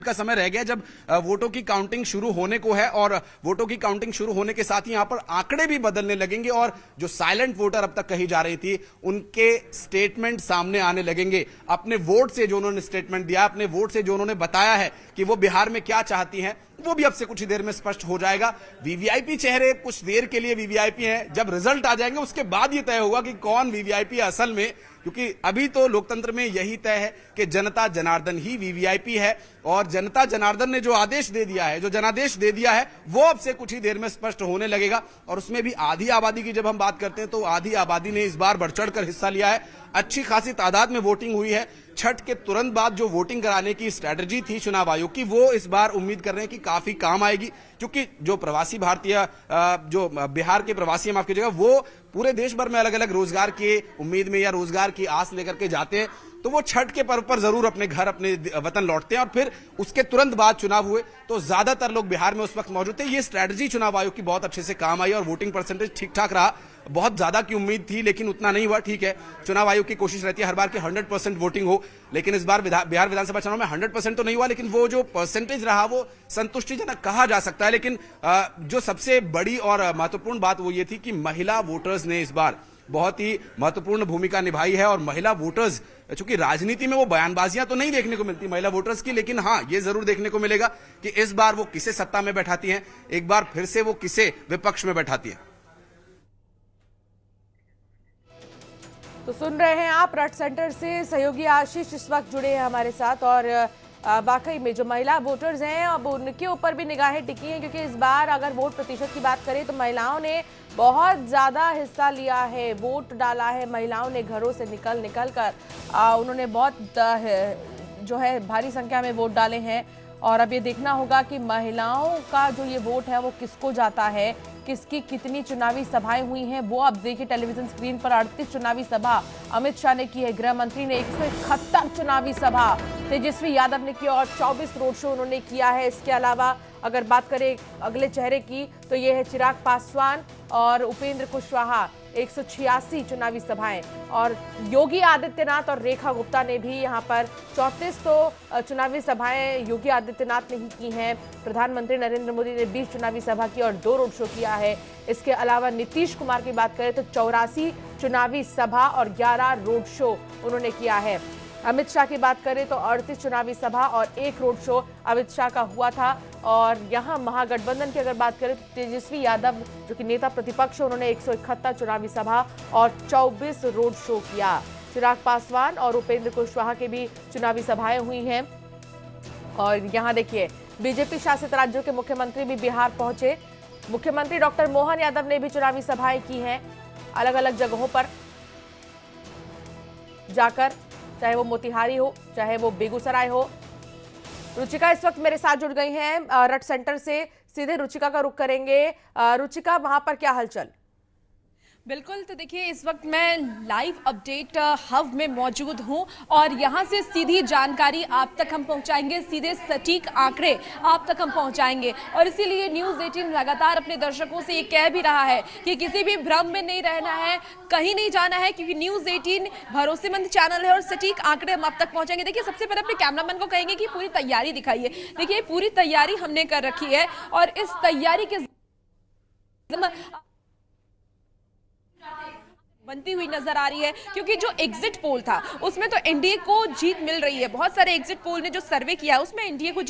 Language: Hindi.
का समय रह गया जब वोटों की काउंटिंग शुरू होने को है और वोटों की काउंटिंग शुरू होने के साथ ही यहां पर आंकड़े भी बदलने लगेंगे और जो साइलेंट वोटर अब तक कही जा रही थी उनके स्टेटमेंट सामने आने लगेंगे। अपने वोट से जो उन्होंने स्टेटमेंट दिया, अपने वोट से जो उन्होंने बताया है कि वो बिहार में क्या चाहती हैं, वो भी अब से कुछ ही देर में स्पष्ट हो जाएगा। वीवीआईपी चेहरे कुछ देर के लिए वीवीआईपी हैं, जब रिजल्ट आ जाएंगे उसके बाद ये तय होगा कि कौन वीवीआईपी है असल में, क्योंकि अभी तो लोकतंत्र में यही तय है कि जनता जनार्दन ही वीवीआईपी है और जनता जनार्दन ने जो आदेश दे दिया है, जो जनादेश दे दिया है, वो अब से कुछ ही देर में स्पष्ट होने लगेगा। और उसमें भी आधी आबादी की जब हम बात करते हैं तो आधी आबादी ने इस बार बढ़ चढ़कर हिस्सा लिया है। अच्छी खासी तादाद में वोटिंग हुई है। छठ के तुरंत बाद जो वोटिंग कराने की स्ट्रेटजी थी चुनाव आयोग की, वो इस बार उम्मीद कर रहे हैं कि काफी काम आएगी, क्योंकि जो प्रवासी भारतीय जो बिहार के प्रवासी माफ कीजिएगा, वो पूरे देश भर में अलग अलग रोजगार की उम्मीद में या रोजगार की आस लेकर के जाते हैं, तो वो छठ के पर्व पर जरूर अपने घर अपने वतन लौटते हैं और फिर उसके तुरंत बाद चुनाव हुए तो ज्यादातर लोग बिहार में उस वक्त मौजूद थे। ये स्ट्रेटजी चुनाव आयोग की बहुत अच्छे से काम आई और वोटिंग परसेंटेज ठीक ठाक रहा। बहुत ज्यादा की उम्मीद थी लेकिन उतना नहीं हुआ। ठीक है, चुनाव आयोग की कोशिश रहती है हर बार की 100% वोटिंग हो, लेकिन इस बार बिहार विधानसभा चुनाव में 100% तो नहीं हुआ, लेकिन वो जो परसेंटेज रहा वो संतुष्टिजनक कहा जा सकता है। लेकिन जो सबसे बड़ी और महत्वपूर्ण बात वो ये थी कि महिला वोटर्स ने इस बार बहुत ही महत्वपूर्ण भूमिका निभाई है। और महिला वोटर्स, चूंकि राजनीति में वो बयानबाजियां तो नहीं देखने को मिलती महिला वोटर्स की, लेकिन हाँ ये जरूर देखने को मिलेगा कि इस बार वो किसे सत्ता में बैठाती हैं, एक बार फिर से वो किसे विपक्ष में बैठाती है। तो सुन रहे हैं आप, रट सेंटर से सहयोगी आशीष इस वक्त जुड़े हैं हमारे साथ और वाकई में जो महिला वोटर्स हैं अब उनके ऊपर भी निगाहें टिकी हैं, क्योंकि इस बार अगर वोट प्रतिशत की बात करें तो महिलाओं ने बहुत ज़्यादा हिस्सा लिया है, वोट डाला है। महिलाओं ने घरों से निकल कर उन्होंने बहुत जो है भारी संख्या में वोट डाले हैं। और अब ये देखना होगा कि महिलाओं का जो ये वोट है वो किसको जाता है, किसकी कितनी चुनावी सभाएं हुई हैं। वो आप देखिए टेलीविजन स्क्रीन पर 38 चुनावी सभा अमित शाह ने की है, गृह मंत्री ने 171 चुनावी सभा तेजस्वी यादव ने की और 24 रोड शो उन्होंने किया है। इसके अलावा अगर बात करें अगले चेहरे की तो ये है चिराग पासवान और उपेंद्र कुशवाहा, 186 चुनावी सभाएं। और योगी आदित्यनाथ और रेखा गुप्ता ने भी यहाँ पर 34 तो चुनावी सभाएं योगी आदित्यनाथ ने ही की हैं। प्रधानमंत्री नरेंद्र मोदी ने 20 चुनावी सभा की और 2 रोड शो किया है। इसके अलावा नीतीश कुमार की बात करें तो 84 चुनावी सभा और 11 रोड शो उन्होंने किया है। अमित शाह की बात करें तो 38 चुनावी सभा और 1 रोड शो अमित शाह का हुआ था। और यहाँ महागठबंधन की अगर बात करें तो तेजस्वी यादव जो कि नेता प्रतिपक्ष, उन्होंने 171 चुनावी सभा और 24 रोड शो किया। चिराग पासवान और उपेंद्र कुशवाहा की भी चुनावी सभाएं हुई हैं। और यहाँ देखिए बीजेपी शासित राज्यों के मुख्यमंत्री भी बिहार पहुंचे। मुख्यमंत्री डॉक्टर मोहन यादव ने भी चुनावी सभाएं की हैं अलग अलग जगहों पर जाकर, चाहे वो मोतिहारी हो चाहे वो बेगूसराय हो। रुचिका इस वक्त मेरे साथ जुड़ गई हैं रट सेंटर से, सीधे रुचिका का रुख करेंगे। रुचिका, वहां पर क्या हलचल? बिल्कुल, तो देखिए इस वक्त मैं लाइव अपडेट हब में मौजूद हूं और यहां से सीधी जानकारी आप तक हम पहुंचाएंगे, सीधे सटीक आंकड़े आप तक हम पहुंचाएंगे। और इसीलिए न्यूज़ 18 लगातार अपने दर्शकों से ये कह भी रहा है कि किसी भी भ्रम में नहीं रहना है, कहीं नहीं जाना है, क्योंकि न्यूज़ 18 भरोसेमंद चैनल है और सटीक आंकड़े हम आप तक पहुंचाएंगे। देखिए सबसे पहले अपने कैमरामैन को कहेंगे कि पूरी तैयारी दिखाइए। देखिए पूरी तैयारी हमने कर रखी है और इस तैयारी के बनती हुई नजर आ रही है, क्योंकि जो एग्जिट पोल था उसमें तो एनडीए को जीत मिल रही है। बहुत सारे एग्जिट पोल ने जो सर्वे किया है उसमें एनडीए को जीत